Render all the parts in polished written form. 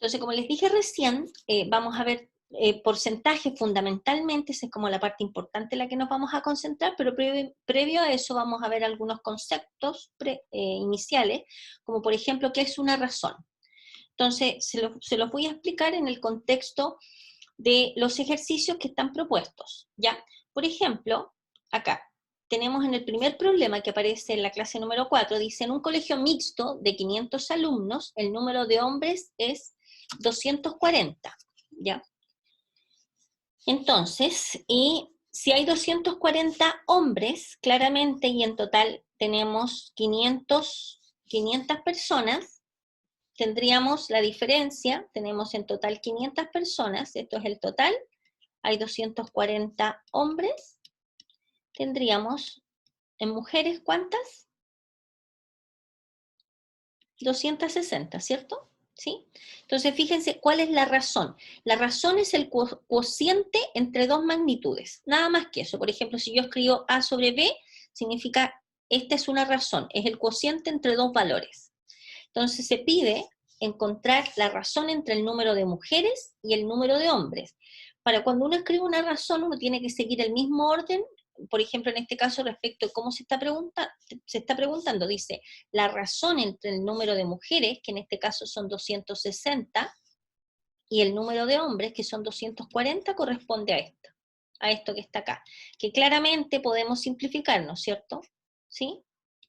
Entonces, como les dije recién, vamos a ver porcentajes fundamentalmente, esa es como la parte importante en la que nos vamos a concentrar, pero previo a eso vamos a ver algunos conceptos iniciales, como por ejemplo, ¿qué es una razón? Entonces, se los voy a explicar en el contexto de los ejercicios que están propuestos, ¿ya? Por ejemplo, acá, tenemos en el primer problema que aparece en la clase número 4, dice, en un colegio mixto de 500 alumnos, el número de hombres es 240, ¿ya? Entonces, y si hay 240 hombres, claramente, y en total tenemos 500 personas, tendríamos la diferencia, tenemos en total 500 personas, esto es el total, hay 240 hombres, tendríamos en mujeres, ¿cuántas? 260, ¿cierto? ¿Sí? Entonces, fíjense cuál es la razón. La razón es el cociente entre dos magnitudes, nada más que eso. Por ejemplo, si yo escribo A sobre B, significa, esta es una razón, es el cociente entre dos valores. Entonces, se pide encontrar la razón entre el número de mujeres y el número de hombres. Para cuando uno escribe una razón, uno tiene que seguir el mismo orden. Por ejemplo, en este caso, respecto a cómo se está preguntando, dice, la razón entre el número de mujeres, que en este caso son 260, y el número de hombres, que son 240, corresponde a esto que está acá, que claramente podemos simplificar, ¿no es cierto? ¿Sí?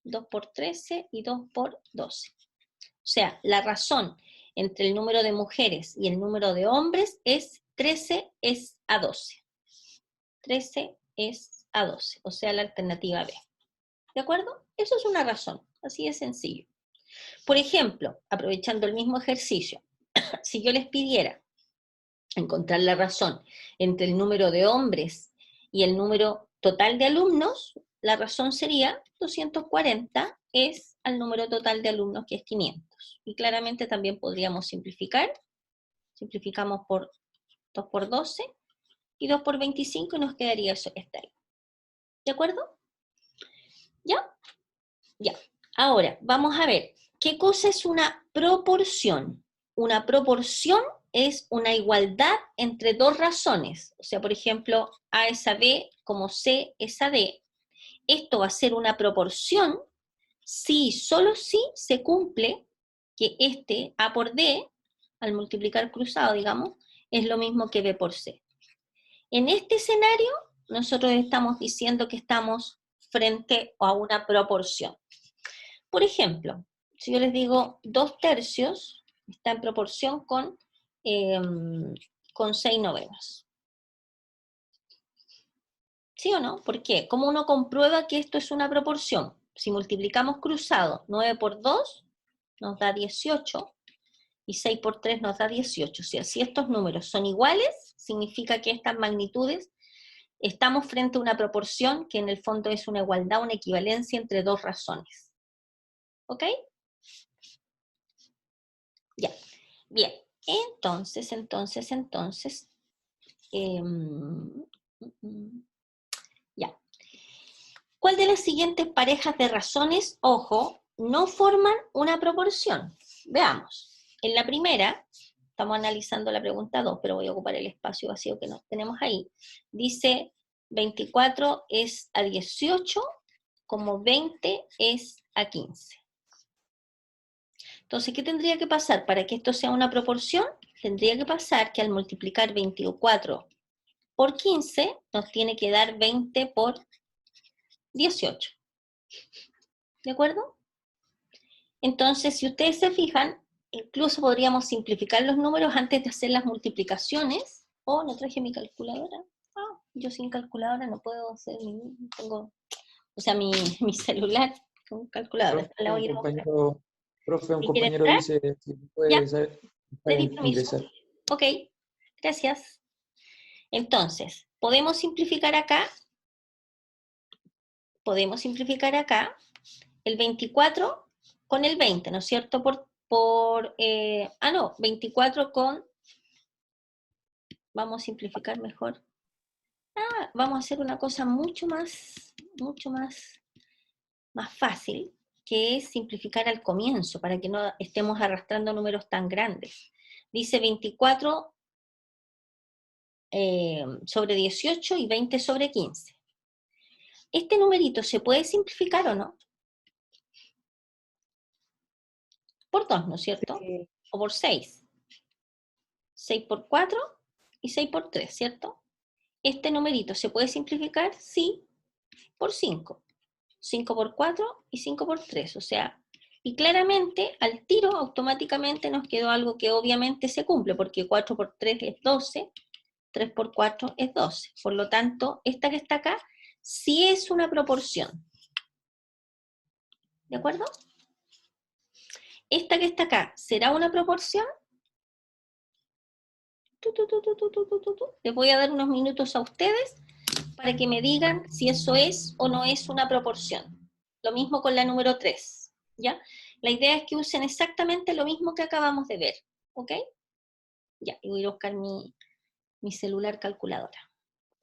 2 por 13 y 2 por 12. O sea, la razón entre el número de mujeres y el número de hombres es 13 es a 12. 13 es a 12, o sea, la alternativa B. ¿De acuerdo? Eso es una razón, así de sencillo. Por ejemplo, aprovechando el mismo ejercicio, si yo les pidiera encontrar la razón entre el número de hombres y el número total de alumnos, la razón sería 240 es al número total de alumnos, que es 500. Y claramente también podríamos simplificar. Simplificamos por 2 por 12 y 2 por 25 y nos quedaría eso que está ahí. ¿De acuerdo? ¿Ya? Ya. Ahora, vamos a ver, ¿qué cosa es una proporción? Una proporción es una igualdad entre dos razones. O sea, por ejemplo, A es a B como C es a D. Esto va a ser una proporción si, solo si se cumple que este A por D, al multiplicar cruzado, digamos, es lo mismo que B por C. En este escenario, nosotros estamos diciendo que estamos frente a una proporción. Por ejemplo, si yo les digo 2/3 está en proporción con 6/9. ¿Sí o no? ¿Por qué? ¿Cómo uno comprueba que esto es una proporción? Si multiplicamos cruzado, 9 por 2 nos da 18, y 6 por 3 nos da 18. O sea, si estos números son iguales, significa que estas magnitudes, estamos frente a una proporción que en el fondo es una igualdad, una equivalencia entre dos razones. ¿Ok? Ya. Bien. Entonces, ya. ¿Cuál de las siguientes parejas de razones, ojo, no forman una proporción? Veamos. En la primera, estamos analizando la pregunta 2, pero voy a ocupar el espacio vacío que nos tenemos ahí. Dice 24 es a 18, como 20 es a 15. Entonces, ¿qué tendría que pasar para que esto sea una proporción? Tendría que pasar que al multiplicar 24 por 15, nos tiene que dar 20 por 18. ¿De acuerdo? Entonces, si ustedes se fijan, incluso podríamos simplificar los números antes de hacer las multiplicaciones. Oh, no traje mi calculadora. Ah, yo sin calculadora no puedo hacer mi celular con calculadora. La voy a ir a buscar. Profe, un ¿Quiere compañero entrar? dice si Ya, puede le di permiso. ingresar. Ok, gracias. Entonces, podemos simplificar acá el 24 con el 20, ¿no es cierto? 24 con, vamos a simplificar mejor. Vamos a hacer una cosa mucho más fácil, que es simplificar al comienzo, para que no estemos arrastrando números tan grandes. Dice 24 sobre 18 y 20 sobre 15. ¿Este numerito se puede simplificar o no? Por 2, ¿no es cierto? Sí. O por 6. 6 por 4 y 6 por 3, ¿cierto? ¿Este numerito se puede simplificar? Sí, por 5. 5 por 4 y 5 por 3. O sea, y claramente al tiro automáticamente nos quedó algo que obviamente se cumple, porque 4 por 3 es 12, 3 por 4 es 12. Por lo tanto, esta que está acá sí es una proporción. ¿De acuerdo? Esta que está acá, ¿será una proporción? Les voy a dar unos minutos a ustedes para que me digan si eso es o no es una proporción. Lo mismo con la número 3, ¿ya? La idea es que usen exactamente lo mismo que acabamos de ver, ¿ok? Ya, y voy a buscar mi celular calculadora.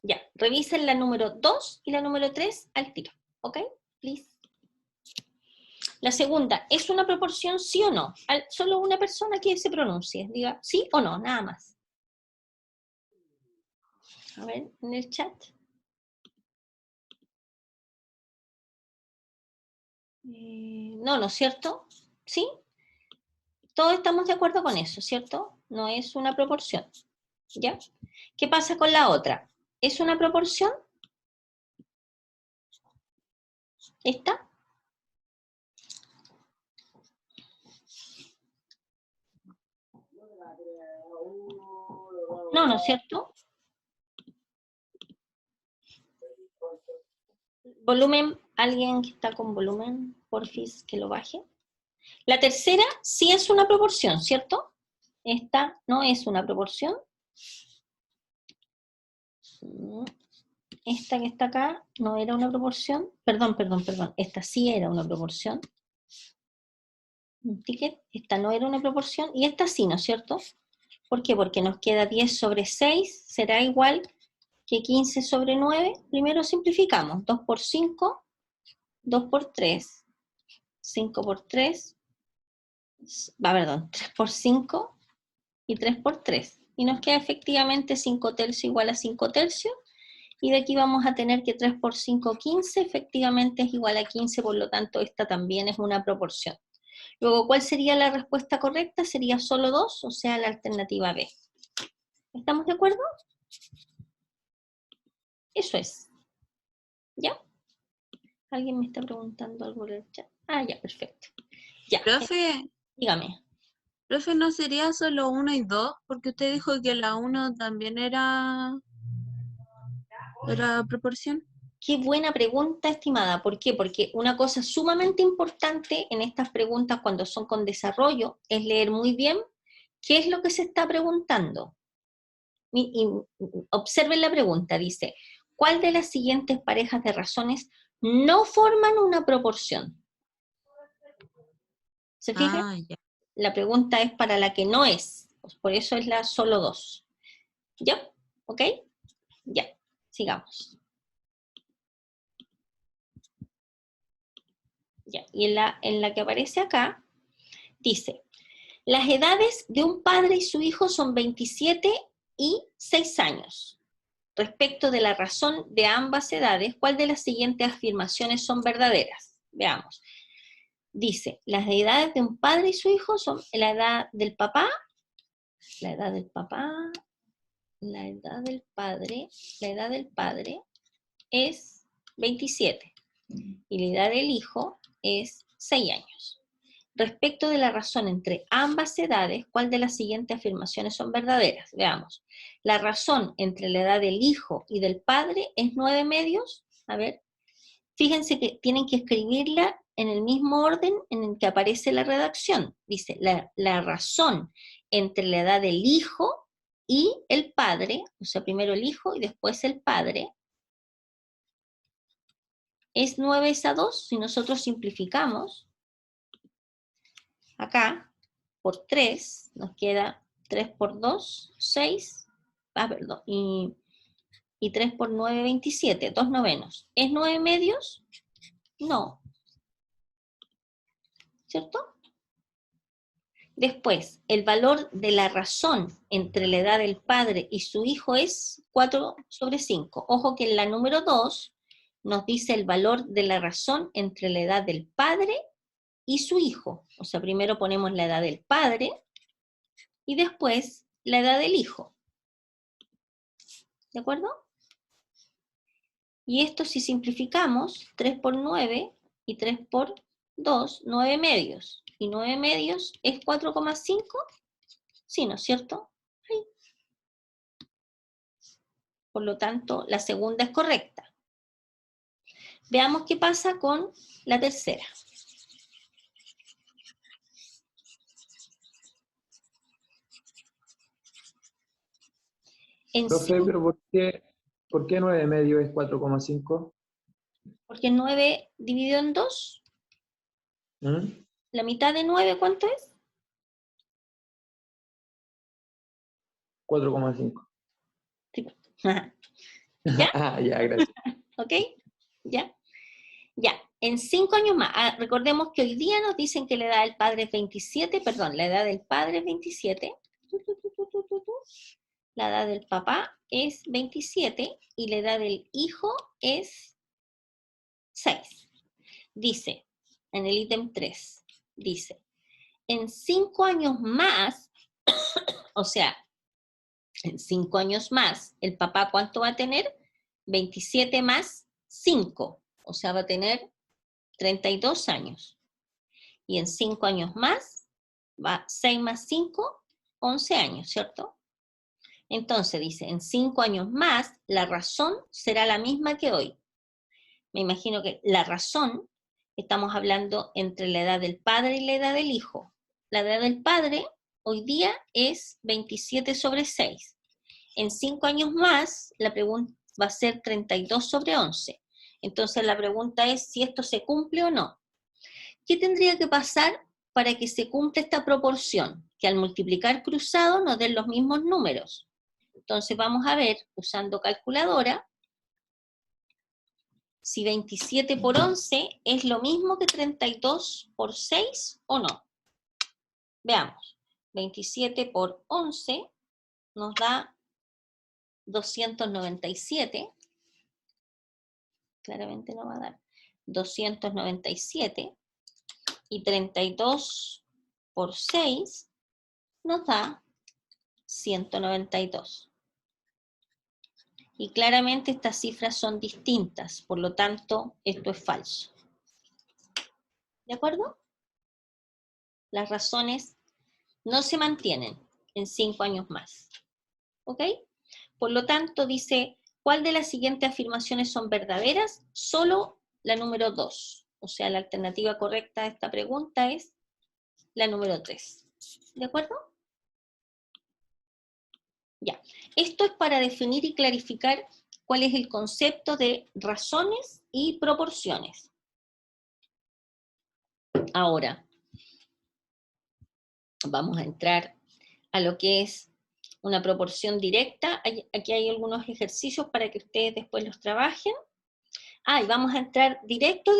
Ya, revisen la número 2 y la número 3 al tiro, ¿ok? Please. La segunda, ¿es una proporción sí o no? Solo una persona que se pronuncie, diga sí o no, nada más. A ver, en el chat. No, ¿no es cierto? ¿Sí? Todos estamos de acuerdo con eso, ¿cierto? No es una proporción, ¿ya? ¿Qué pasa con la otra? ¿Es una proporción? ¿Esta? No, ¿no es cierto? Volumen, alguien que está con volumen, porfis, que lo baje. La tercera sí es una proporción, ¿cierto? Esta no es una proporción. Esta que está acá no era una proporción. Perdón. Esta sí era una proporción. Un ticket. Esta no era una proporción. Y esta sí, ¿no es cierto? ¿Por qué? Porque nos queda 10 sobre 6. Será igual que 15 sobre 9. Primero simplificamos. 2 por 5. 2 por 3. 5 por 3. Perdón. 3 por 5. Y 3 por 3. Y nos queda efectivamente 5 tercios igual a 5 tercios. Y de aquí vamos a tener que 3 por 5, 15, efectivamente es igual a 15, por lo tanto esta también es una proporción. Luego, ¿cuál sería la respuesta correcta? Sería solo 2, o sea, la alternativa B. ¿Estamos de acuerdo? Eso es. ¿Ya? ¿Alguien me está preguntando algo en el chat? Ah, ya, perfecto. Ya, Profe, dígame. ¿no sería solo 1 y 2? Porque usted dijo que la 1 también era proporción. Qué buena pregunta, estimada. ¿Por qué? Porque una cosa sumamente importante en estas preguntas cuando son con desarrollo es leer muy bien qué es lo que se está preguntando. Y observen la pregunta, dice, ¿cuál de las siguientes parejas de razones no forman una proporción? ¿Se fijan? Ah, ya. La pregunta es para la que no es, pues por eso es la solo 2. ¿Ya? ¿Ok? Ya, sigamos. Ya, y en la que aparece acá, dice, las edades de un padre y su hijo son 27 y 6 años. Respecto de la razón de ambas edades, ¿cuál de las siguientes afirmaciones son verdaderas? Veamos. Dice, las edades de un padre y su hijo son la edad del papá, la edad del papá, la edad del padre es 27 y la edad del hijo es 6 años. Respecto de la razón entre ambas edades, ¿cuál de las siguientes afirmaciones son verdaderas? Veamos. La razón entre la edad del hijo y del padre es 9 medios. A ver, fíjense que tienen que escribirla en el mismo orden en el que aparece la redacción. Dice, la razón entre la edad del hijo y el padre, o sea, primero el hijo y después el padre, es 9 a 2. Si nosotros simplificamos, acá, por 3, nos queda 3 por 2, 6, perdón, y 3 por 9, 27, 2 novenos. ¿Es 9 medios? No. ¿Cierto? Después, el valor de la razón entre la edad del padre y su hijo es 4/5. Ojo que en la número 2 nos dice el valor de la razón entre la edad del padre y su hijo. O sea, primero ponemos la edad del padre y después la edad del hijo. ¿De acuerdo? Y esto si simplificamos, 3 por 9 y 3 por 2, 9 medios. Y 9 medios es 4,5. Sí, ¿no es cierto? Ahí. Por lo tanto, la segunda es correcta. Veamos qué pasa con la tercera. Profe, pero ¿por qué 9 medio es 4,5? Porque 9 dividido en 2, ¿Mm? la mitad de 9, ¿cuánto es? 4,5. Sí. ¿Ya? Ah, ya, gracias. ¿Ok? ¿Ya? Ya. En 5 años más, recordemos que hoy día nos dicen que la edad del padre es 27, perdón, la edad del padre es 27. La edad del papá es 27 y la edad del hijo es 6. Dice, en el ítem 3, dice, en 5 años más, o sea, en 5 años más, el papá ¿cuánto va a tener? 27 más 5, o sea, va a tener 32 años. Y en 5 años más, va 6 más 5, 11 años, ¿cierto? Entonces dice, en 5 años más, la razón será la misma que hoy. Me imagino que la razón, estamos hablando entre la edad del padre y la edad del hijo. La edad del padre hoy día es 27/6. En 5 años más, la pregunta va a ser 32/11. Entonces la pregunta es si esto se cumple o no. ¿Qué tendría que pasar para que se cumpla esta proporción? Que al multiplicar cruzado nos den los mismos números. Entonces vamos a ver, usando calculadora, si 27 por 11 es lo mismo que 32 por 6 o no. Veamos, 27 por 11 nos da 297, claramente no va a dar 297, y 32 por 6 nos da 192. Y claramente estas cifras son distintas, por lo tanto, esto es falso. ¿De acuerdo? Las razones no se mantienen en 5 años más. ¿Ok? Por lo tanto, dice, ¿cuál de las siguientes afirmaciones son verdaderas? Solo la número 2. O sea, la alternativa correcta a esta pregunta es la número 3. ¿De acuerdo? Ya. Esto es para definir y clarificar cuál es el concepto de razones y proporciones. Ahora, vamos a entrar a lo que es una proporción directa. Aquí hay algunos ejercicios para que ustedes después los trabajen. Y vamos a entrar directo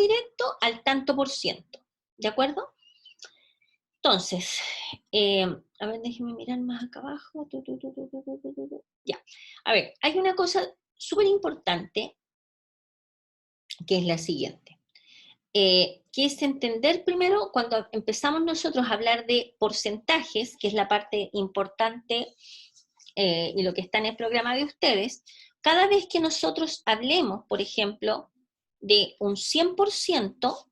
al tanto por ciento. ¿De acuerdo? Entonces, a ver, déjenme mirar más acá abajo. Ya. A ver, hay una cosa súper importante que es la siguiente. Que es entender primero, cuando empezamos nosotros a hablar de porcentajes, que es la parte importante y lo que está en el programa de ustedes, cada vez que nosotros hablemos, por ejemplo, de un 100%,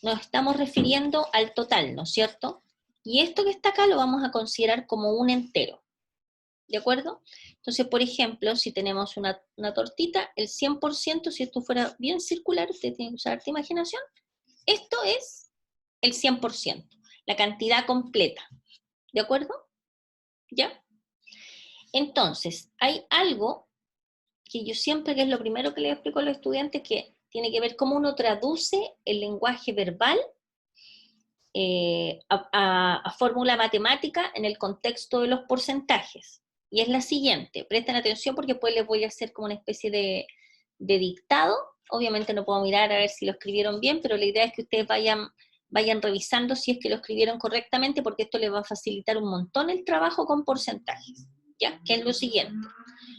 nos estamos refiriendo al total, ¿no es cierto? Y esto que está acá lo vamos a considerar como un entero. ¿De acuerdo? Entonces, por ejemplo, si tenemos una tortita, el 100%, si esto fuera bien circular, usted tiene que usar esta imaginación, esto es el 100%, la cantidad completa. ¿De acuerdo? ¿Ya? Entonces, hay algo que yo siempre, que es lo primero que les explico a los estudiantes, que tiene que ver cómo uno traduce el lenguaje verbal a fórmula matemática en el contexto de los porcentajes. Y es la siguiente, presten atención porque después les voy a hacer como una especie de dictado Obviamente no puedo mirar a ver si lo escribieron bien, pero la idea es que ustedes vayan revisando si es que lo escribieron correctamente, porque esto les va a facilitar un montón el trabajo con porcentajes, ¿ya? Que es lo siguiente.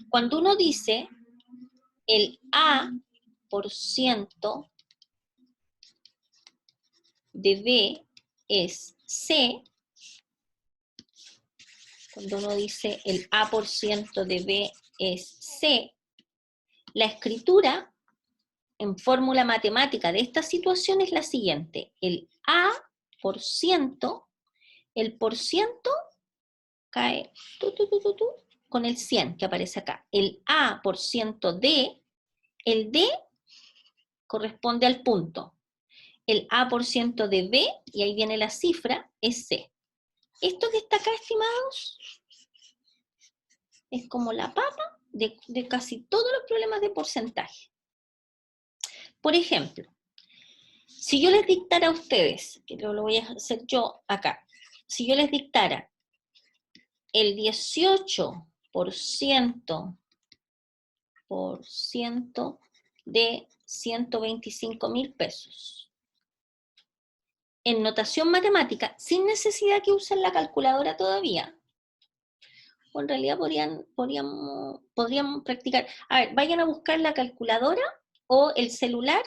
Cuando uno dice el A% de B es C, cuando uno dice el A% de B es C, la escritura en fórmula matemática de esta situación es la siguiente. El A%, el por ciento cae con el 100 que aparece acá. El A% de, el D corresponde al punto. El A% de B, y ahí viene la cifra, es C. Esto que está acá, estimados, es como la papa de casi todos los problemas de porcentaje. Por ejemplo, si yo les dictara a ustedes, que lo voy a hacer yo acá, si yo les dictara el 18% de 125.000 pesos, en notación matemática, sin necesidad que usen la calculadora todavía, o en realidad podrían practicar. A ver, vayan a buscar la calculadora o el celular,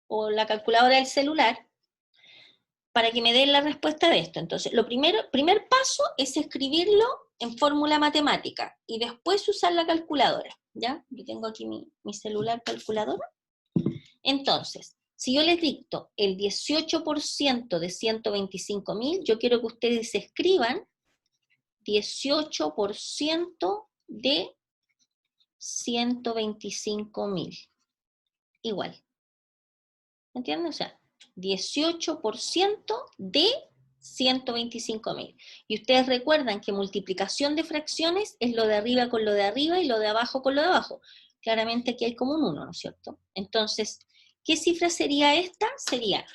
o la calculadora del celular, para que me den la respuesta de esto. Entonces, primer paso es escribirlo en fórmula matemática y después usar la calculadora, ¿ya? Yo tengo aquí mi celular calculadora. Entonces, si yo les dicto el 18% de 125.000, yo quiero que ustedes escriban 18% de 125.000. Igual. ¿Entienden? O sea, 18% de 125.000. Y ustedes recuerdan que multiplicación de fracciones es lo de arriba con lo de arriba y lo de abajo con lo de abajo. Claramente aquí hay como un 1, ¿no es cierto? Entonces, ¿qué cifra sería esta? Sería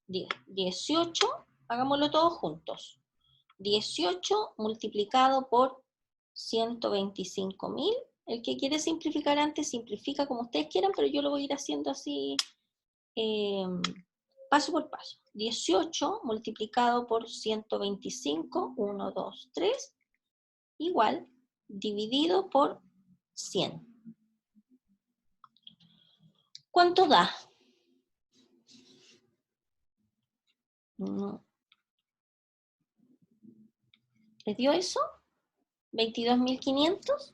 18, hagámoslo todos juntos. 18 multiplicado por 125.000. El que quiere simplificar antes, simplifica como ustedes quieran, pero yo lo voy a ir haciendo así paso por paso. 18 multiplicado por 125, 1, 2, 3, igual, dividido por 100. ¿Cuánto da? ¿Les dio eso? ¿22.500?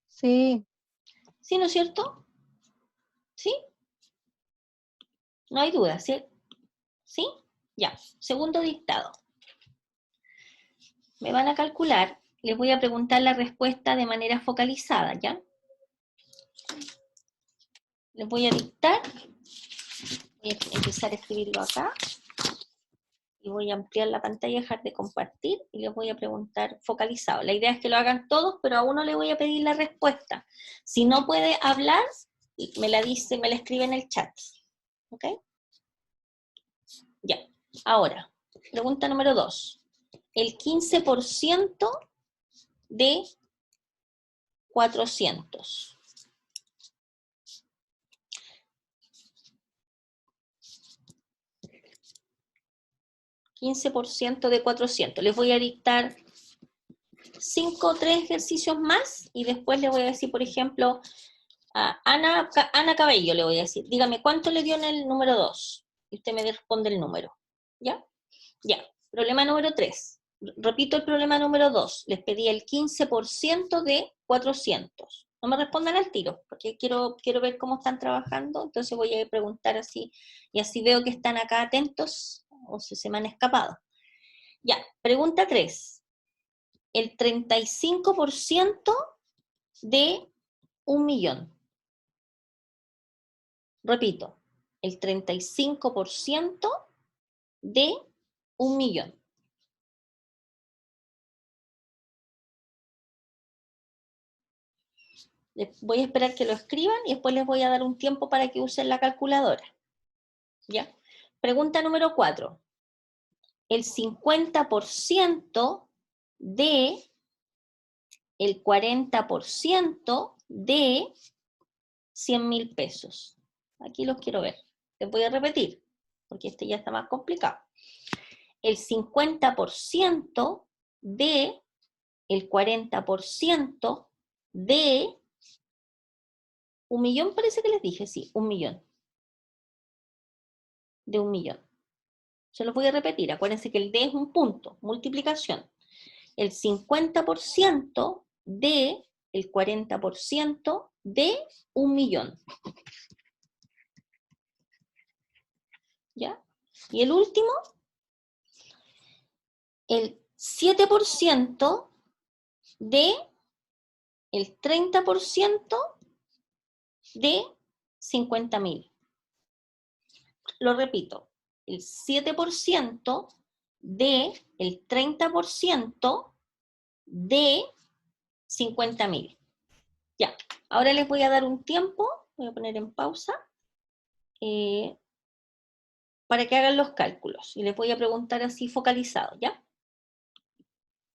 Sí. ¿Sí, no es cierto? ¿Sí? No hay duda, ¿sí? ¿Sí? Ya. Segundo dictado. Me van a calcular, les voy a preguntar la respuesta de manera focalizada, ¿ya? Les voy a dictar, voy a empezar a escribirlo acá, y voy a ampliar la pantalla, dejar de compartir, y les voy a preguntar focalizado. La idea es que lo hagan todos, pero a uno le voy a pedir la respuesta. Si no puede hablar, me la escribe en el chat, ¿ok? Ya, ahora, pregunta número 2. El 15% de 400. $15 de 400. Les voy a dictar 5 o 3 ejercicios más y después le voy a decir, por ejemplo, a Ana Cabello, le voy a decir, dígame, ¿cuánto le dio en el número 2? Y usted me responde el número. ¿Ya? Ya. Problema número 3. Repito el problema número 2. Les pedí el 15% de 400. No me respondan al tiro, porque quiero ver cómo están trabajando, entonces voy a preguntar así, y así veo que están acá atentos, o si se me han escapado. Ya, pregunta 3. El 35% de 1.000.000. Repito, el 35% de 1.000.000. Voy a esperar que lo escriban y después les voy a dar un tiempo para que usen la calculadora. ¿Ya? Pregunta número 4. El 50% de el 40% de 100.000 pesos. Aquí los quiero ver. Les voy a repetir, porque este ya está más complicado. El 50% de el 40% de 1.000.000, parece que les dije, sí, 1.000.000. De 1.000.000. Se los voy a repetir. Acuérdense que el D es un punto, multiplicación. El 50% de el 40% de 1.000.000. ¿Ya? Y el último, el 7% de el 30% de 50.000. Lo repito, el 7% de el 30% de 50.000. Ya, ahora les voy a dar un tiempo, voy a poner en pausa, para que hagan los cálculos. Y les voy a preguntar así focalizado, ¿ya?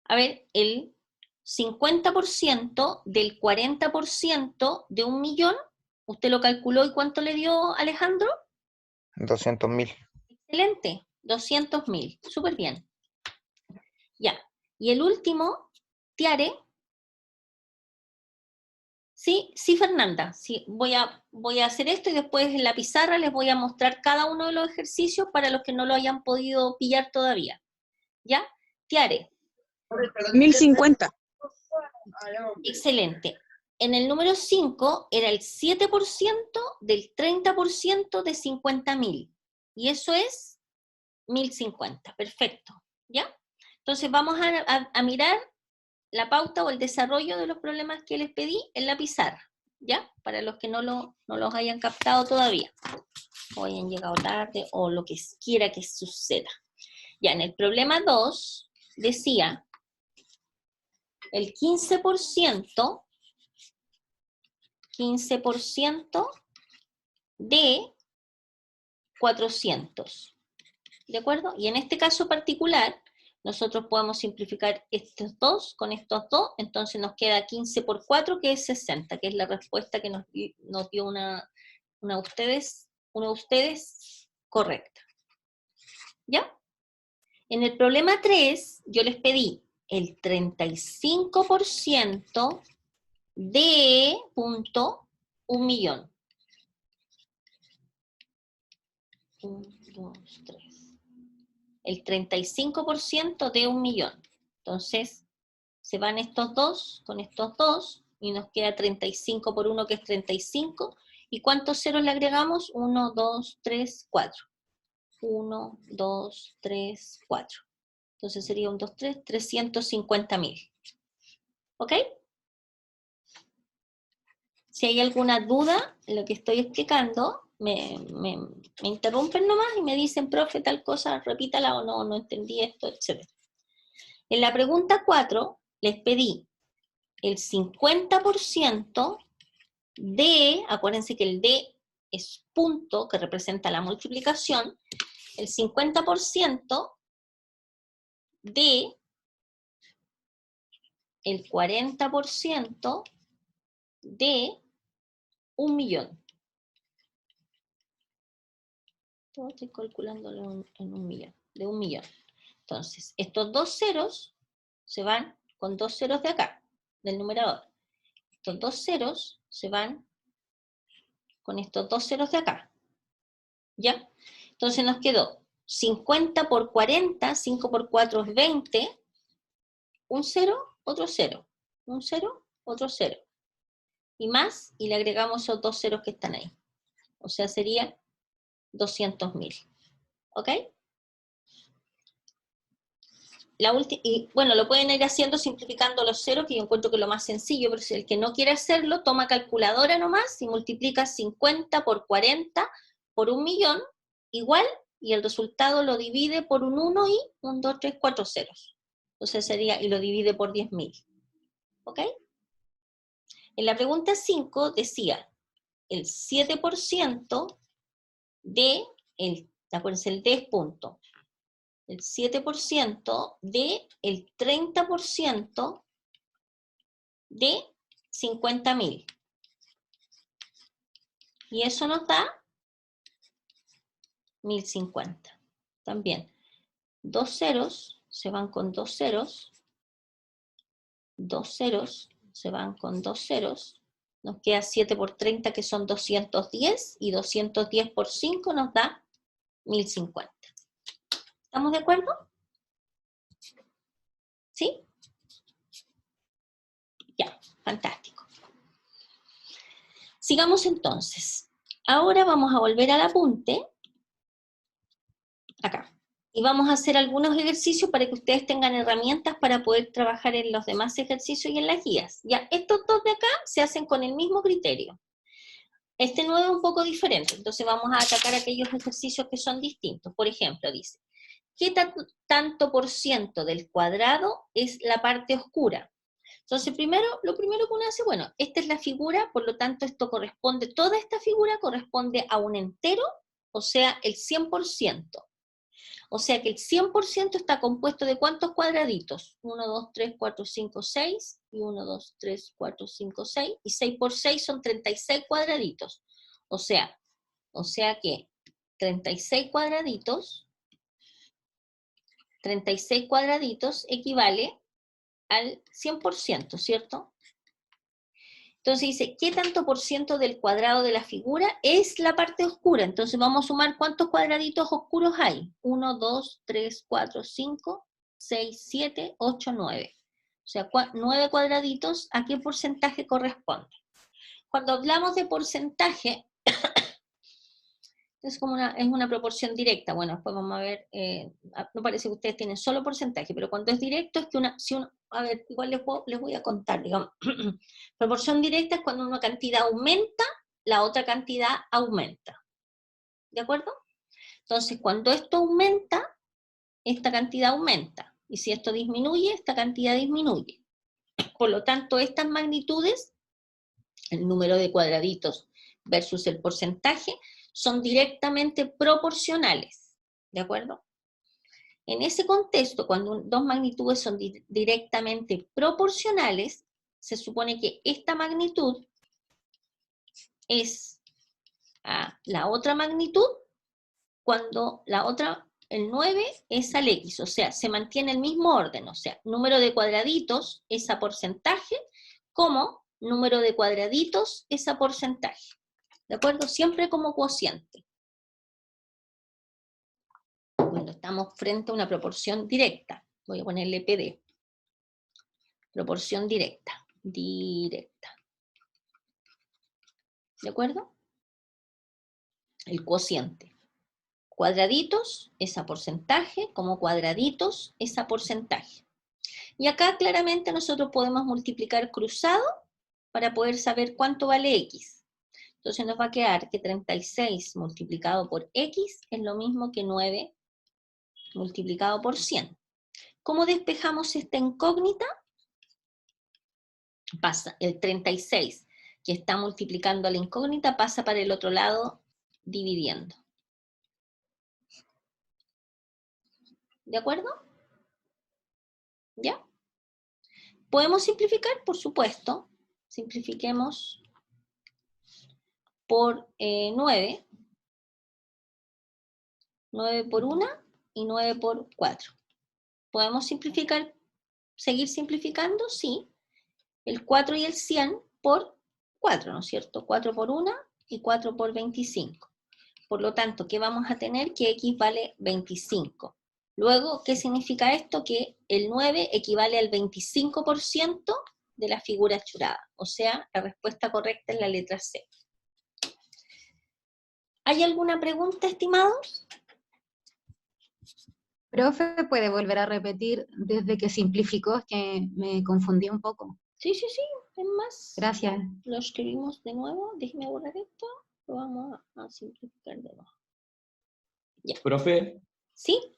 A ver, el 50% del 40% de 1.000.000, ¿usted lo calculó y cuánto le dio, Alejandro? 200.000. Excelente, 200.000, súper bien. Ya, y el último, Tiare. Sí, sí, Fernanda, sí, voy a hacer esto y después en la pizarra les voy a mostrar cada uno de los ejercicios para los que no lo hayan podido pillar todavía. ¿Ya? Tiare. 1050. Excelente. En el número 5 era el 7% del 30% de 50.000. Y eso es 1.050. Perfecto. ¿Ya? Entonces vamos a mirar la pauta o el desarrollo de los problemas que les pedí en la pizarra. ¿Ya? Para los que no los hayan captado todavía. O hayan llegado tarde o lo que quiera que suceda. Ya, en el problema 2 decía el 15% de 400. ¿De acuerdo? Y en este caso particular, nosotros podemos simplificar estos dos con estos dos, entonces nos queda 15 por 4, que es 60, que es la respuesta que nos dio una de ustedes correcta. ¿Ya? En el problema 3, yo les pedí el 35% de 1.000.000. 1, 2, 3. El 35% de 1.000.000. Entonces, se van estos dos con estos dos y nos queda 35 por 1, que es 35. ¿Y cuántos ceros le agregamos? 1, 2, 3, 4. 1, 2, 3, 4. Entonces sería 1, 2, 3, 350.000. ¿Ok? Si hay alguna duda en lo que estoy explicando, me interrumpen nomás y me dicen, profe, tal cosa, repítala o no entendí esto, etc. En la pregunta 4, les pedí el 50% de, acuérdense que el D es punto que representa la multiplicación, el 50% de el 40% de 1.000.000. Todo estoy calculándolo en 1.000.000, de 1.000.000. Entonces, estos dos ceros se van con dos ceros de acá, del numerador. Estos dos ceros se van con estos dos ceros de acá. ¿Ya? Entonces nos quedó 50 por 40, 5 por 4 es 20, un 0, otro 0, un 0, otro 0. Y más, y le agregamos esos dos ceros que están ahí. O sea, sería 200.000. ¿Ok? Y bueno, lo pueden ir haciendo simplificando los ceros, que yo encuentro que es lo más sencillo, pero si el que no quiere hacerlo, toma calculadora nomás y multiplica 50 por 40 por 1.000.000, igual, y el resultado lo divide por un 1 y un 2, 3, 4 ceros. Entonces sería, y lo divide por 10.000. ¿Ok? En la pregunta 5 decía, el 7% de, acuérdense, el D es punto. El 7% de el 30% de 50.000. Y eso nos da 1050. También, 2 ceros se van con 2 ceros. 2 ceros se van con 2 ceros. Nos queda 7 por 30, que son 210. Y 210 por 5 nos da 1050. ¿Estamos de acuerdo? ¿Sí? Ya, fantástico. Sigamos entonces. Ahora vamos a volver al apunte. Acá. Y vamos a hacer algunos ejercicios para que ustedes tengan herramientas para poder trabajar en los demás ejercicios y en las guías. Ya, estos dos de acá se hacen con el mismo criterio. Este 9 es un poco diferente, entonces vamos a atacar aquellos ejercicios que son distintos. Por ejemplo, dice, ¿qué tanto por ciento del cuadrado es la parte oscura? Entonces, lo primero que uno hace, bueno, esta es la figura, por lo tanto, esto corresponde, toda esta figura corresponde a un entero, o sea, el 100%. O sea que el 100% está compuesto de ¿cuántos cuadraditos? 1, 2, 3, 4, 5, 6, y 1, 2, 3, 4, 5, 6, y 6 por 6 son 36 cuadraditos. O sea que 36 cuadraditos equivale al 100%, ¿cierto? Entonces dice, ¿qué tanto por ciento del cuadrado de la figura es la parte oscura? Entonces vamos a sumar cuántos cuadraditos oscuros hay. 1, 2, 3, 4, 5, 6, 7, 8, 9. O sea, 9 cuadraditos, ¿a qué porcentaje corresponde? Cuando hablamos de porcentaje, es una proporción directa. Bueno, después vamos a ver, no parece que ustedes tienen solo porcentaje, pero cuando es directo es que a ver, igual les voy a contar, digamos. Proporción directa es cuando una cantidad aumenta, la otra cantidad aumenta. ¿De acuerdo? Entonces, cuando esto aumenta, esta cantidad aumenta. Y si esto disminuye, esta cantidad disminuye. Por lo tanto, estas magnitudes, el número de cuadraditos versus el porcentaje, son directamente proporcionales, ¿de acuerdo? En ese contexto, cuando dos magnitudes son directamente proporcionales, se supone que esta magnitud es a la otra magnitud, cuando el 9 es al X, o sea, se mantiene el mismo orden, o sea, número de cuadraditos es a porcentaje, como número de cuadraditos es a porcentaje. ¿De acuerdo? Siempre como cociente. Cuando estamos frente a una proporción directa. Voy a ponerle PD. Proporción directa. Directa. ¿De acuerdo? El cociente. Cuadraditos es a porcentaje, como cuadraditos es a porcentaje. Y acá claramente nosotros podemos multiplicar cruzado para poder saber cuánto vale X. Entonces nos va a quedar que 36 multiplicado por X es lo mismo que 9 multiplicado por 100. ¿Cómo despejamos esta incógnita? Pasa el 36 que está multiplicando a la incógnita, pasa para el otro lado dividiendo. ¿De acuerdo? ¿Ya? ¿Podemos simplificar? Por supuesto. Simplifiquemos por 9. 9 por 1 y 9 por 4. ¿Podemos simplificar, seguir simplificando? Sí. El 4 y el 100 por 4, ¿no es cierto? 4 por 1 y 4 por 25. Por lo tanto, ¿qué vamos a tener? Que X vale 25. Luego, ¿qué significa esto? Que el 9 equivale al 25% de la figura achurada. O sea, la respuesta correcta es la letra C. ¿Hay alguna pregunta, estimados? Profe, ¿puede volver a repetir desde que simplificó? Es que me confundí un poco. Sí, es más. Gracias. Lo escribimos de nuevo. Déjeme borrar esto. Lo vamos a simplificar de nuevo. Ya. Profe, ¿Sí?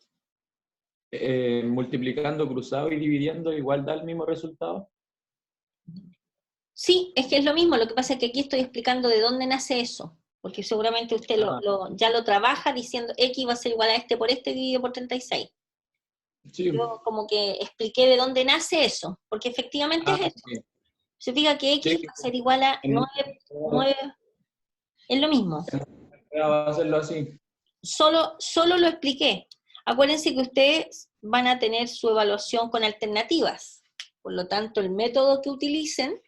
multiplicando cruzado y dividiendo igual da el mismo resultado. Sí, es que es lo mismo. Lo que pasa es que aquí estoy explicando de dónde nace eso. Porque seguramente usted ya lo trabaja diciendo X va a ser igual a este por este dividido por 36. Sí. Yo como que expliqué de dónde nace eso, porque efectivamente es eso. Sí. Se fija que X Sí. va a ser igual a 9, es lo mismo. Va a hacerlo así. Solo lo expliqué. Acuérdense que ustedes van a tener su evaluación con alternativas. Por lo tanto, el método que utilicen,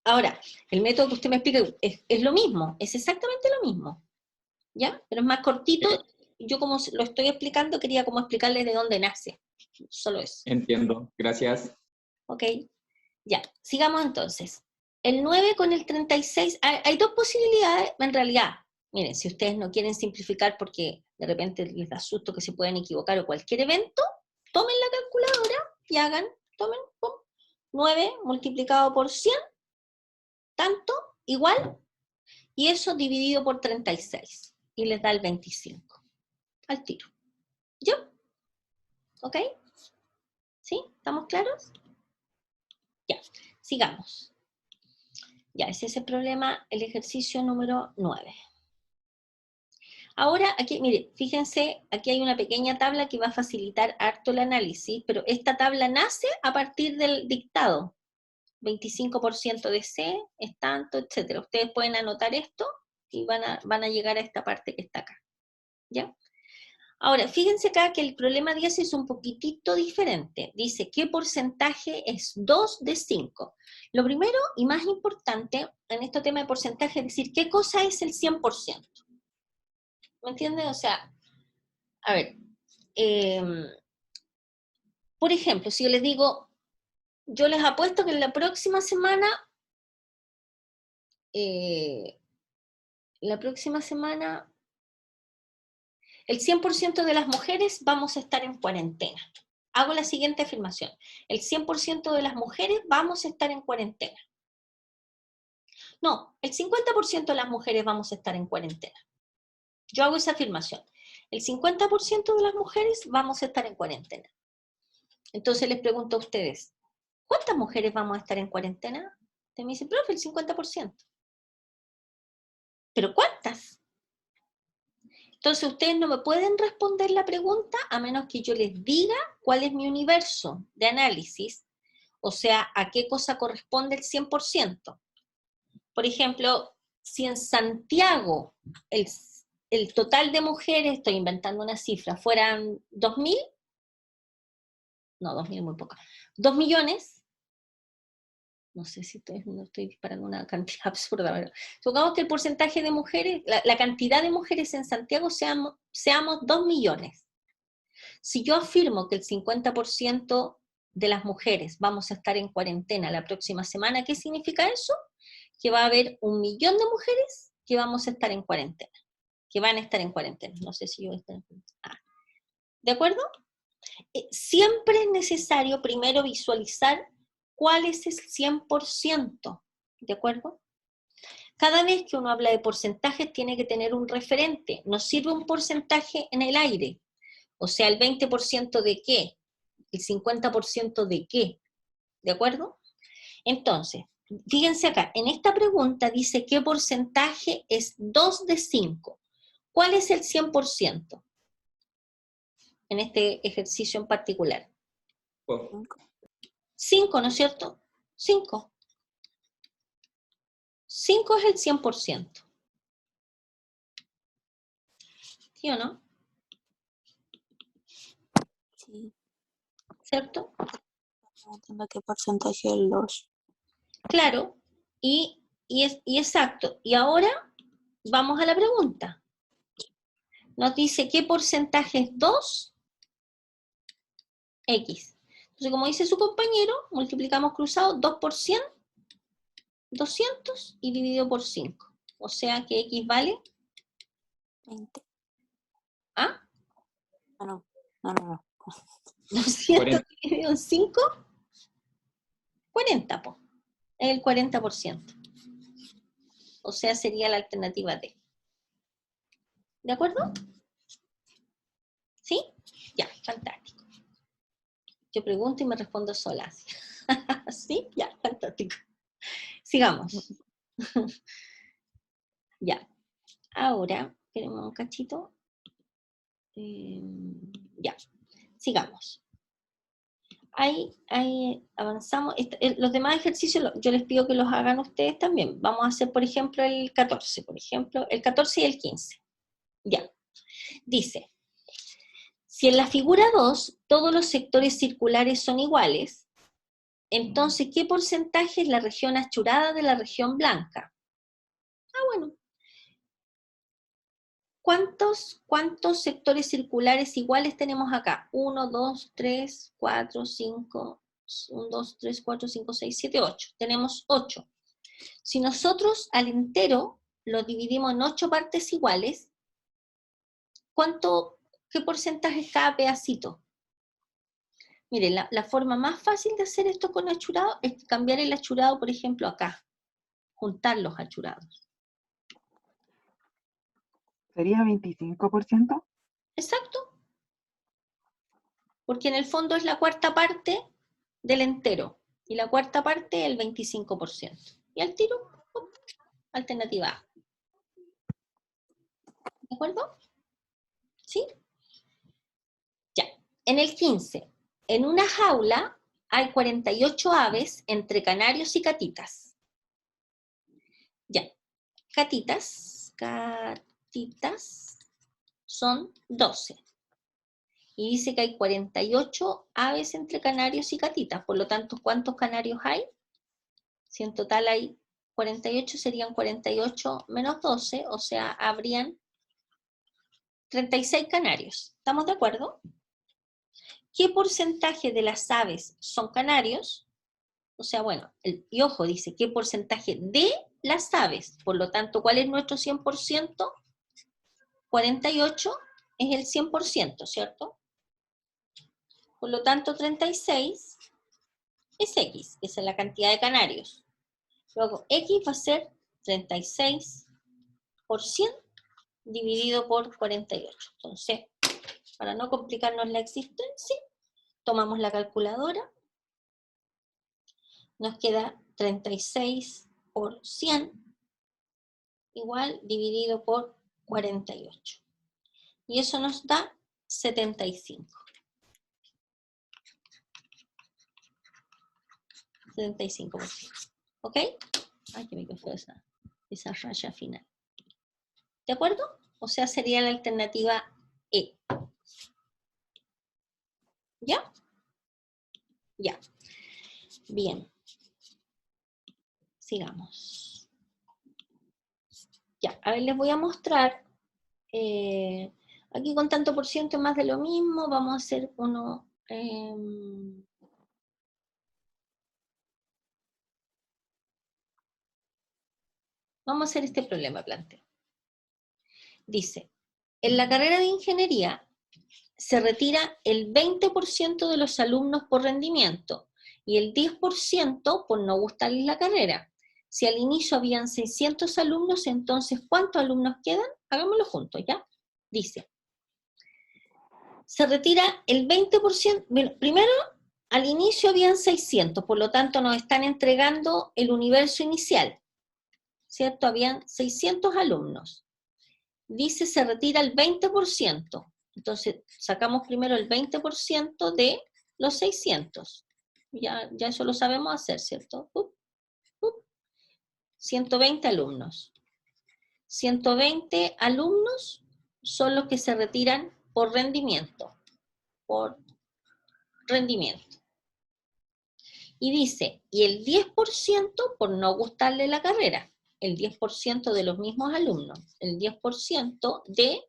ahora, el método que usted me explica es lo mismo, es exactamente lo mismo, ¿ya? Pero es más cortito. Yo como lo estoy explicando, quería como explicarles de dónde nace. Solo eso. Entiendo, gracias. ¿Ok? Ya, sigamos entonces. El 9 con el 36, hay dos posibilidades, en realidad. Miren, si ustedes no quieren simplificar porque de repente les da susto que se pueden equivocar o cualquier evento, tomen la calculadora y hagan, tomen, pum, 9 multiplicado por 100, tanto, igual, y eso dividido por 36, y les da el 25, al tiro. ¿Yo? ¿Ok? ¿Sí? ¿Estamos claros? Ya, sigamos. Ya, ese es el problema, el ejercicio número 9. Ahora, aquí, mire, fíjense, aquí hay una pequeña tabla que va a facilitar harto el análisis, pero esta tabla nace a partir del dictado. 25% de C es tanto, etc. Ustedes pueden anotar esto y van a llegar a esta parte que está acá. ¿Ya? Ahora, fíjense acá que el problema 10 es un poquitito diferente. Dice, ¿qué porcentaje es 2 de 5? Lo primero y más importante en este tema de porcentaje es decir, ¿qué cosa es el 100%? ¿Me entienden? O sea, a ver, por ejemplo, si yo les digo, yo les apuesto que en la próxima semana, el 100% de las mujeres vamos a estar en cuarentena. Hago la siguiente afirmación. El 100% de las mujeres vamos a estar en cuarentena. No, el 50% de las mujeres vamos a estar en cuarentena. Yo hago esa afirmación. El 50% de las mujeres vamos a estar en cuarentena. Entonces les pregunto a ustedes, ¿cuántas mujeres vamos a estar en cuarentena? Usted me dice, profe, el 50%. ¿Pero cuántas? Entonces ustedes no me pueden responder la pregunta a menos que yo les diga cuál es mi universo de análisis, o sea, a qué cosa corresponde el 100%. Por ejemplo, si en Santiago el total de mujeres, estoy inventando una cifra, fueran 2.000, no, 2.000 muy poca, 2 millones, no sé si no estoy disparando una cantidad absurda, pero supongamos que el porcentaje de mujeres, la cantidad de mujeres en Santiago seamos 2 millones. Si yo afirmo que el 50% de las mujeres vamos a estar en cuarentena la próxima semana, ¿qué significa eso? Que va a haber 1 millón de mujeres que vamos a estar en cuarentena, que van a estar en cuarentena. No sé si yo estoy en cuarentena. ¿De acuerdo? Siempre es necesario primero visualizar cuál es el 100%, ¿de acuerdo? Cada vez que uno habla de porcentajes tiene que tener un referente, no sirve un porcentaje en el aire, o sea, el 20% de qué, el 50% de qué, ¿de acuerdo? Entonces, fíjense acá, en esta pregunta dice qué porcentaje es 2 de 5. ¿Cuál es el 100%? En este ejercicio en particular. 5, ¿no es cierto? 5. 5 es el 100%. ¿Sí o no? Sí, ¿Cierto? no entiendo qué porcentaje es el 2. Claro. Y exacto. Y ahora vamos a la pregunta. Nos dice qué porcentaje es 2, X. Entonces, como dice su compañero, multiplicamos cruzado 2 por 100, 200 y dividido por 5. O sea que X vale 20. ¿ah? No. 200 dividido en 5, 40, po. Es el 40%. O sea, sería la alternativa D. ¿De acuerdo? ¿Sí? Ya, fantástico. Yo pregunto y me respondo sola. ¿Sí? Ya, fantástico. Sigamos. Ya. Ahora, queremos un cachito. Ya, sigamos. Ahí avanzamos. Los demás ejercicios yo les pido que los hagan ustedes también. Vamos a hacer, por ejemplo, el 14, por ejemplo, el 14 y el 15. Ya. Dice, si en la figura 2 todos los sectores circulares son iguales, entonces, ¿qué porcentaje es la región achurada de la región blanca? Bueno. ¿Cuántos sectores circulares iguales tenemos acá? 1, 2, 3, 4, 5, 1, 2, 3, 4, 5, 6, 7, 8. Tenemos 8. Si nosotros al entero lo dividimos en 8 partes iguales, ¿qué porcentaje es cada pedacito? Miren, la forma más fácil de hacer esto con achurado es cambiar el achurado, por ejemplo, acá. Juntar los achurados. ¿Sería 25%? Exacto. Porque en el fondo es la cuarta parte del entero. Y la cuarta parte el 25%. Y al tiro, alternativa A. ¿De acuerdo? ¿Sí? Ya. En el 15, en una jaula hay 48 aves entre canarios y catitas. Ya. Catitas son 12. Y dice que hay 48 aves entre canarios y catitas. Por lo tanto, ¿cuántos canarios hay? Si en total hay 48, serían 48 menos 12, o sea, habrían 36 canarios. ¿Estamos de acuerdo? ¿Qué porcentaje de las aves son canarios? O sea, bueno, y ojo, dice, ¿qué porcentaje de las aves? Por lo tanto, ¿cuál es nuestro 100%? 48 es el 100%, ¿cierto? Por lo tanto, 36 es X, esa es la cantidad de canarios. Luego, X va a ser 36 por 100 dividido por 48. Entonces, para no complicarnos la existencia, tomamos la calculadora, nos queda 36 por 100 igual dividido por 48. Y eso nos da 75. 75%. ¿Ok? Ay, que me quedó feo esa raya final. ¿De acuerdo? O sea, sería la alternativa E. ¿Ya? Ya. Bien. Sigamos. Ya, a ver, les voy a mostrar. Aquí con tanto por ciento más de lo mismo, vamos a hacer uno. Vamos a hacer este problema planteo. Dice, en la carrera de ingeniería se retira el 20% de los alumnos por rendimiento y el 10% por no gustarles la carrera. Si al inicio habían 600 alumnos, entonces, ¿cuántos alumnos quedan? Hagámoslo juntos, ¿ya? Dice, se retira el 20%, bueno, primero, al inicio habían 600, por lo tanto nos están entregando el universo inicial, ¿cierto? Habían 600 alumnos. Dice, se retira el 20%. Entonces, sacamos primero el 20% de los 600. Ya eso lo sabemos hacer, ¿cierto? 120 alumnos. 120 alumnos son los que se retiran por rendimiento. Por rendimiento. Y dice, y el 10% por no gustarle la carrera. El 10% de los mismos alumnos. El 10% de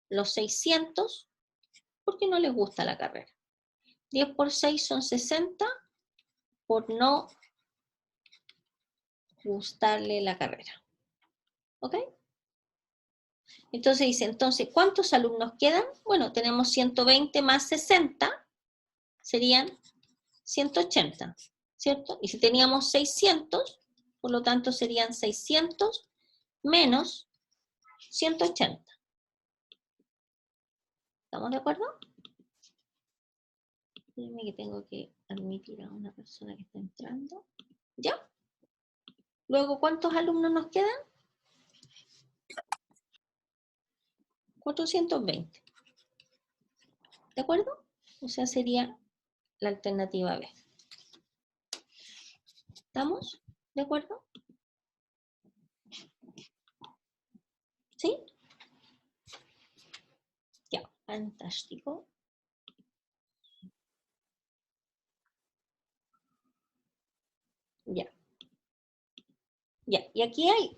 los 600 porque no les gusta la carrera. 10 por 6 son 60 por no gustarle la carrera. ¿Ok? Entonces dice, ¿cuántos alumnos quedan? Bueno, tenemos 120 más 60, serían 180, ¿cierto? Y si teníamos 600, por lo tanto serían 600 menos 180. ¿Estamos de acuerdo? Déjenme que tengo que admitir a una persona que está entrando. ¿Ya? Luego, ¿cuántos alumnos nos quedan? 420. ¿De acuerdo? O sea, sería la alternativa B. ¿Estamos de acuerdo? ¿Sí? Ya, fantástico. Ya. Ya, y aquí hay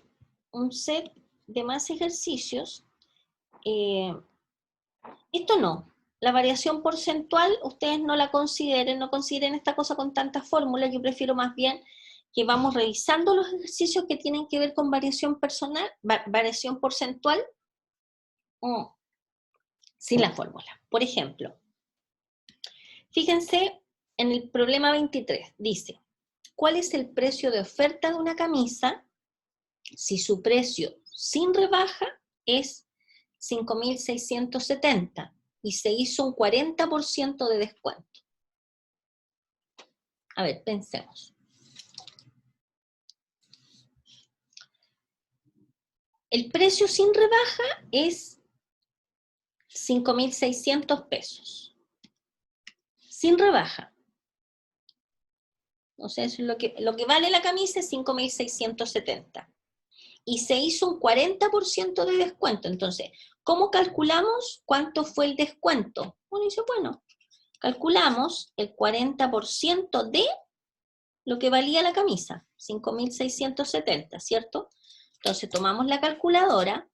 un set de más ejercicios. Esto no. La variación porcentual, ustedes no la consideren, no consideren esta cosa con tantas fórmulas. Yo prefiero más bien que vamos revisando los ejercicios que tienen que ver con variación personal, variación porcentual, sin la fórmula. Por ejemplo, fíjense en el problema 23, dice, ¿cuál es el precio de oferta de una camisa si su precio sin rebaja es 5.670 y se hizo un 40% de descuento? A ver, pensemos. El precio sin rebaja es 5.600 pesos. Sin rebaja. O sea, eso es lo que vale la camisa es 5.670. Y se hizo un 40% de descuento. Entonces, ¿cómo calculamos cuánto fue el descuento? Uno dice, bueno, calculamos el 40% de lo que valía la camisa, 5.670, ¿cierto? Entonces, tomamos la calculadora,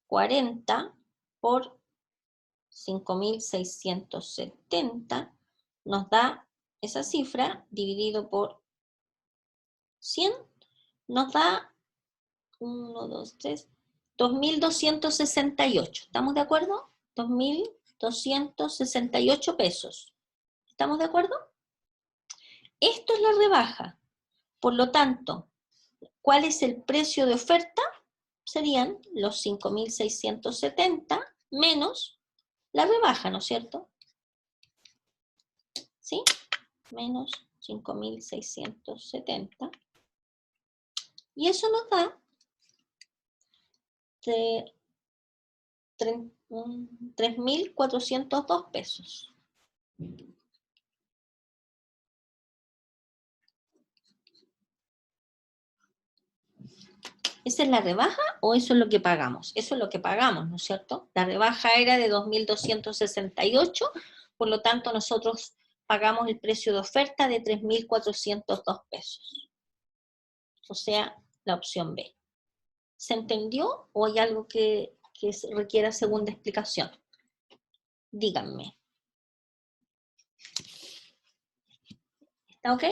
40 por 5.670 nos da esa cifra dividido por 100, nos da 1, 2, 3, 2.268. ¿Estamos de acuerdo? 2.268 pesos. ¿Estamos de acuerdo? Esto es la rebaja. Por lo tanto, ¿cuál es el precio de oferta? Serían los 5.670 menos la rebaja, ¿no es cierto? ¿Sí? Menos 5.670. Y eso nos da 3.402 pesos. ¿Esa es la rebaja o eso es lo que pagamos? Eso es lo que pagamos, ¿no es cierto? La rebaja era de 2.268, por lo tanto nosotros pagamos el precio de oferta de 3.402 pesos. O sea, la opción B. ¿Se entendió o hay algo que requiera segunda explicación? Díganme. ¿Está ok?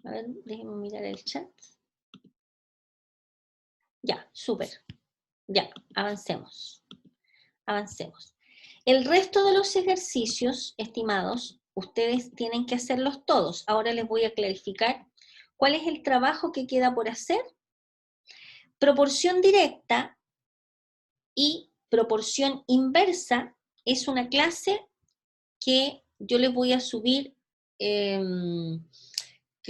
A ver, déjenme mirar el chat. Ya, súper. Ya, avancemos. Avancemos. El resto de los ejercicios, estimados, ustedes tienen que hacerlos todos. Ahora les voy a clarificar cuál es el trabajo que queda por hacer. Proporción directa y proporción inversa es una clase que yo les voy a subir, que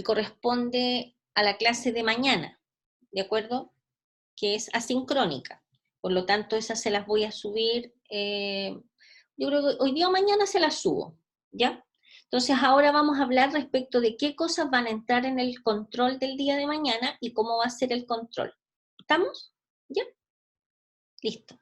corresponde a la clase de mañana, ¿de acuerdo? Que es asincrónica. Por lo tanto, esas se las voy a subir, yo creo que hoy día o mañana se las subo, ¿ya? Entonces ahora vamos a hablar respecto de qué cosas van a entrar en el control del día de mañana y cómo va a ser el control. ¿Estamos? ¿Ya? Listo.